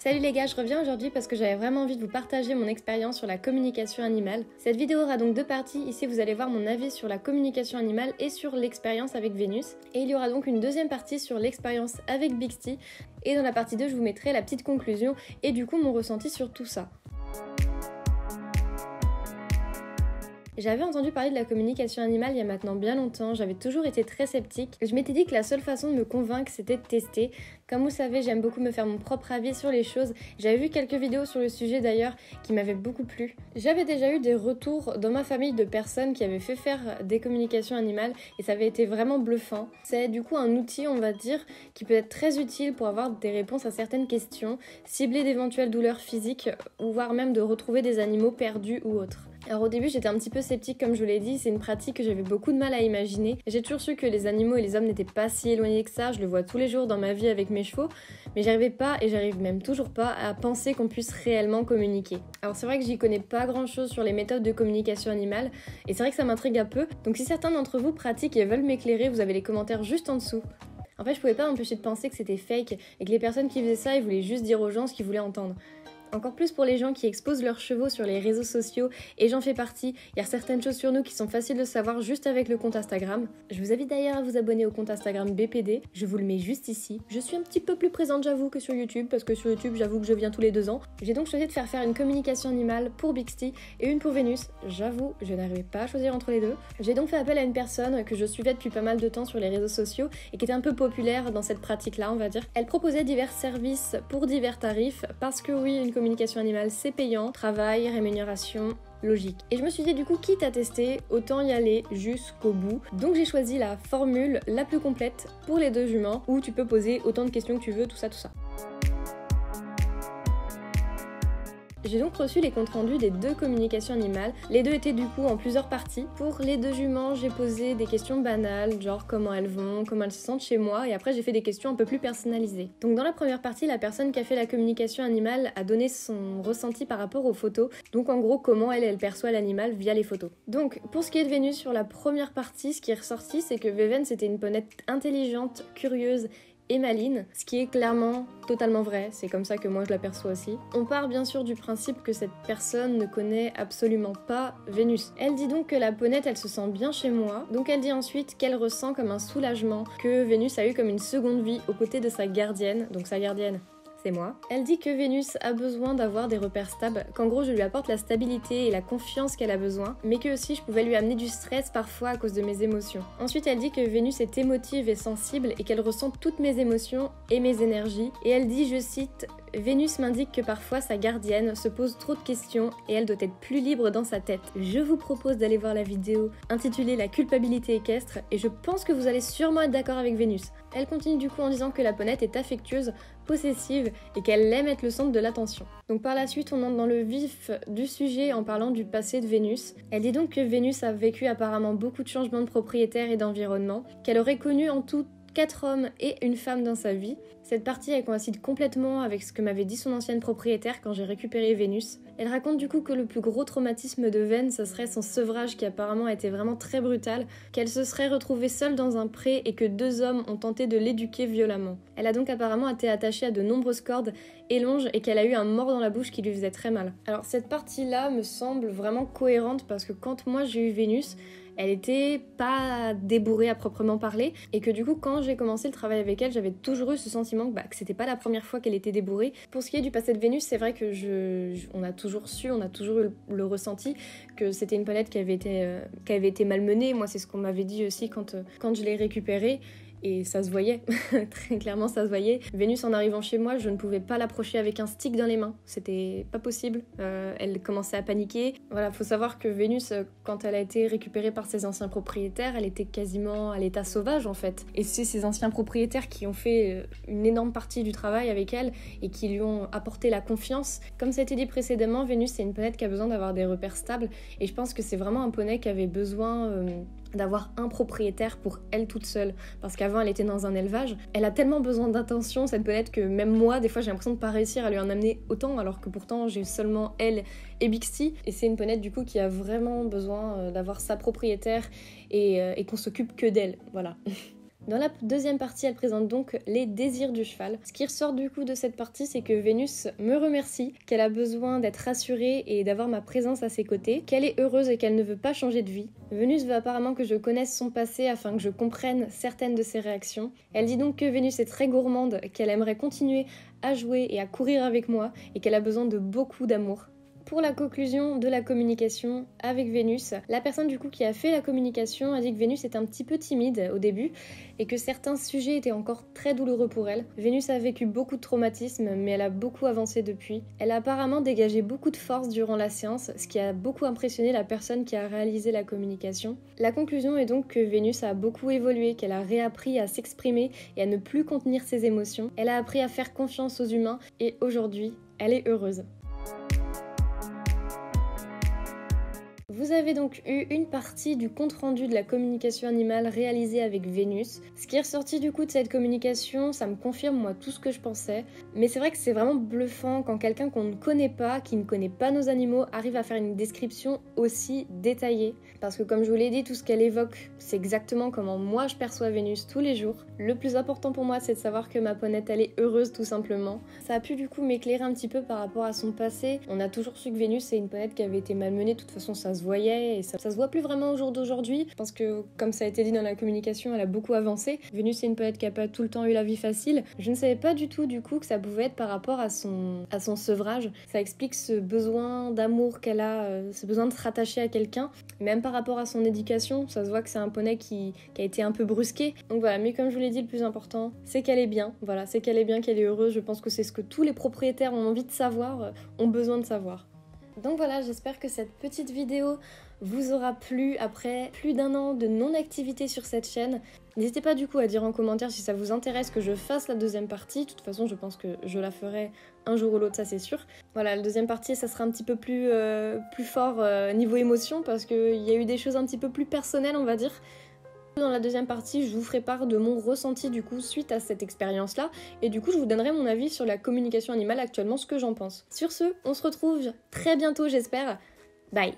Salut les gars, je reviens aujourd'hui parce que j'avais vraiment envie de vous partager mon expérience sur la communication animale. Cette vidéo aura donc deux parties, ici vous allez voir mon avis sur la communication animale et sur l'expérience avec Vénus. Et il y aura donc une deuxième partie sur l'expérience avec Bixty. Et dans la partie 2, je vous mettrai la petite conclusion et du coup mon ressenti sur tout ça. J'avais entendu parler de la communication animale il y a maintenant bien longtemps, j'avais toujours été très sceptique. Je m'étais dit que la seule façon de me convaincre c'était de tester. Comme vous savez, j'aime beaucoup me faire mon propre avis sur les choses. J'avais vu quelques vidéos sur le sujet d'ailleurs qui m'avaient beaucoup plu. J'avais déjà eu des retours dans ma famille de personnes qui avaient fait faire des communications animales et ça avait été vraiment bluffant. C'est du coup un outil, on va dire, qui peut être très utile pour avoir des réponses à certaines questions, cibler d'éventuelles douleurs physiques ou voire même de retrouver des animaux perdus ou autres. Alors au début j'étais un petit peu sceptique comme je vous l'ai dit, c'est une pratique que j'avais beaucoup de mal à imaginer. J'ai toujours su que les animaux et les hommes n'étaient pas si éloignés que ça, je le vois tous les jours dans ma vie avec mes chevaux, mais j'arrivais pas et j'arrive même toujours pas à penser qu'on puisse réellement communiquer. Alors c'est vrai que j'y connais pas grand chose sur les méthodes de communication animale et c'est vrai que ça m'intrigue un peu, donc si certains d'entre vous pratiquent et veulent m'éclairer, vous avez les commentaires juste en dessous. En fait je pouvais pas m'empêcher de penser que c'était fake et que les personnes qui faisaient ça ils voulaient juste dire aux gens ce qu'ils voulaient entendre. Encore plus pour les gens qui exposent leurs chevaux sur les réseaux sociaux, et j'en fais partie, il y a certaines choses sur nous qui sont faciles de savoir juste avec le compte Instagram. Je vous invite d'ailleurs à vous abonner au compte Instagram BPD, je vous le mets juste ici. Je suis un petit peu plus présente j'avoue que sur YouTube, parce que sur YouTube j'avoue que je viens tous les 2 ans. J'ai donc choisi de faire une communication animale pour Bixty et une pour Vénus. J'avoue, je n'arrivais pas à choisir entre les deux. J'ai donc fait appel à une personne que je suivais depuis pas mal de temps sur les réseaux sociaux et qui était un peu populaire dans cette pratique-là, on va dire. Elle proposait divers services pour divers tarifs, parce que oui, une communication animale c'est payant, travail, rémunération, logique. Et je me suis dit du coup quitte à tester, autant y aller jusqu'au bout. Donc j'ai choisi la formule la plus complète pour les 2 juments où tu peux poser autant de questions que tu veux, tout ça. J'ai donc reçu les comptes rendus des 2 communications animales. Les 2 étaient du coup en plusieurs parties. Pour les 2 juments, j'ai posé des questions banales, genre comment elles vont, comment elles se sentent chez moi, et après j'ai fait des questions un peu plus personnalisées. Donc dans la première partie, la personne qui a fait la communication animale a donné son ressenti par rapport aux photos. Donc en gros, comment elle perçoit l'animal via les photos. Donc pour ce qui est de Vénus, sur la première partie, ce qui est ressorti, c'est que Véven c'était une ponette intelligente, curieuse et maline, ce qui est clairement totalement vrai, c'est comme ça que moi je l'aperçois aussi. On part bien sûr du principe que cette personne ne connaît absolument pas Vénus. Elle dit donc que la ponette elle se sent bien chez moi, donc elle dit ensuite qu'elle ressent comme un soulagement, que Vénus a eu comme une seconde vie aux côtés de sa gardienne, donc sa gardienne c'est moi. Elle dit que Vénus a besoin d'avoir des repères stables, qu'en gros je lui apporte la stabilité et la confiance qu'elle a besoin, mais que aussi je pouvais lui amener du stress parfois à cause de mes émotions. Ensuite elle dit que Vénus est émotive et sensible et qu'elle ressent toutes mes émotions et mes énergies. Et elle dit, je cite, Vénus m'indique que parfois sa gardienne se pose trop de questions et elle doit être plus libre dans sa tête. Je vous propose d'aller voir la vidéo intitulée La culpabilité équestre et je pense que vous allez sûrement être d'accord avec Vénus. Elle continue du coup en disant que la ponette est affectueuse, possessive et qu'elle aime être le centre de l'attention. Donc par la suite on entre dans le vif du sujet en parlant du passé de Vénus. Elle dit donc que Vénus a vécu apparemment beaucoup de changements de propriétaire et d'environnement, qu'elle aurait connu en tout 4 hommes et une femme dans sa vie. Cette partie elle coïncide complètement avec ce que m'avait dit son ancienne propriétaire quand j'ai récupéré Vénus. Elle raconte du coup que le plus gros traumatisme de Ven, ce serait son sevrage qui apparemment a été vraiment très brutal, qu'elle se serait retrouvée seule dans un pré et que 2 hommes ont tenté de l'éduquer violemment. Elle a donc apparemment été attachée à de nombreuses cordes et longes et qu'elle a eu un mord dans la bouche qui lui faisait très mal. Alors cette partie-là me semble vraiment cohérente parce que quand moi j'ai eu Vénus, elle était pas débourrée à proprement parler et que du coup quand j'ai commencé le travail avec elle j'avais toujours eu ce sentiment que c'était pas la première fois qu'elle était débourrée. Pour ce qui est du passé de Vénus, c'est vrai que on a toujours eu le ressenti que c'était une ponette qui avait été malmenée. Moi c'est ce qu'on m'avait dit aussi quand je l'ai récupérée. Et ça se voyait, très clairement ça se voyait. Vénus en arrivant chez moi, je ne pouvais pas l'approcher avec un stick dans les mains, c'était pas possible, elle commençait à paniquer. Voilà, faut savoir que Vénus, quand elle a été récupérée par ses anciens propriétaires, elle était quasiment à l'état sauvage en fait. Et c'est ses anciens propriétaires qui ont fait une énorme partie du travail avec elle et qui lui ont apporté la confiance. Comme ça a été dit précédemment, Vénus c'est une ponette qui a besoin d'avoir des repères stables et je pense que c'est vraiment un poney qui avait besoin d'avoir un propriétaire pour elle toute seule, parce qu'avant elle était dans un élevage. Elle a tellement besoin d'attention cette ponette que même moi des fois j'ai l'impression de pas réussir à lui en amener autant, alors que pourtant j'ai seulement elle et Bixty, et c'est une ponette du coup qui a vraiment besoin d'avoir sa propriétaire et qu'on s'occupe que d'elle, voilà. Dans la deuxième partie, elle présente donc les désirs du cheval. Ce qui ressort du coup de cette partie, c'est que Vénus me remercie, qu'elle a besoin d'être rassurée et d'avoir ma présence à ses côtés, qu'elle est heureuse et qu'elle ne veut pas changer de vie. Vénus veut apparemment que je connaisse son passé afin que je comprenne certaines de ses réactions. Elle dit donc que Vénus est très gourmande, qu'elle aimerait continuer à jouer et à courir avec moi et qu'elle a besoin de beaucoup d'amour. Pour la conclusion de la communication avec Vénus, la personne du coup qui a fait la communication a dit que Vénus est un petit peu timide au début et que certains sujets étaient encore très douloureux pour elle. Vénus a vécu beaucoup de traumatismes mais elle a beaucoup avancé depuis. Elle a apparemment dégagé beaucoup de force durant la séance, ce qui a beaucoup impressionné la personne qui a réalisé la communication. La conclusion est donc que Vénus a beaucoup évolué, qu'elle a réappris à s'exprimer et à ne plus contenir ses émotions. Elle a appris à faire confiance aux humains et aujourd'hui, elle est heureuse. Vous avez donc eu une partie du compte-rendu de la communication animale réalisée avec Vénus. Ce qui est ressorti du coup de cette communication, ça me confirme moi tout ce que je pensais. Mais c'est vrai que c'est vraiment bluffant quand quelqu'un qu'on ne connaît pas, qui ne connaît pas nos animaux, arrive à faire une description aussi détaillée. Parce que comme je vous l'ai dit, tout ce qu'elle évoque, c'est exactement comment moi je perçois Vénus tous les jours. Le plus important pour moi, c'est de savoir que ma ponette, elle est heureuse tout simplement. Ça a pu du coup m'éclairer un petit peu par rapport à son passé. On a toujours su que Vénus, c'est une ponette qui avait été malmenée, de toute façon ça se voit. Et ça se voit plus vraiment au jour d'aujourd'hui. Je pense que, comme ça a été dit dans la communication, elle a beaucoup avancé. Vénus, c'est une ponette qui a pas tout le temps eu la vie facile. Je ne savais pas du tout, du coup, que ça pouvait être par rapport à son sevrage. Ça explique ce besoin d'amour qu'elle a, ce besoin de se rattacher à quelqu'un. Même par rapport à son éducation, ça se voit que c'est un poney qui a été un peu brusqué. Donc voilà, mais comme je vous l'ai dit, le plus important, c'est qu'elle est bien. Voilà, c'est qu'elle est bien, qu'elle est heureuse. Je pense que c'est ce que tous les propriétaires ont envie de savoir, ont besoin de savoir. Donc voilà, j'espère que cette petite vidéo vous aura plu après plus d'1 an de non-activité sur cette chaîne. N'hésitez pas du coup à dire en commentaire si ça vous intéresse que je fasse la deuxième partie. De toute façon, je pense que je la ferai un jour ou l'autre, ça c'est sûr. Voilà, la deuxième partie, ça sera un petit peu plus fort niveau émotion parce qu'il y a eu des choses un petit peu plus personnelles, on va dire. Dans la deuxième partie, je vous ferai part de mon ressenti du coup suite à cette expérience-là et du coup je vous donnerai mon avis sur la communication animale actuellement, ce que j'en pense. Sur ce, on se retrouve très bientôt j'espère. Bye!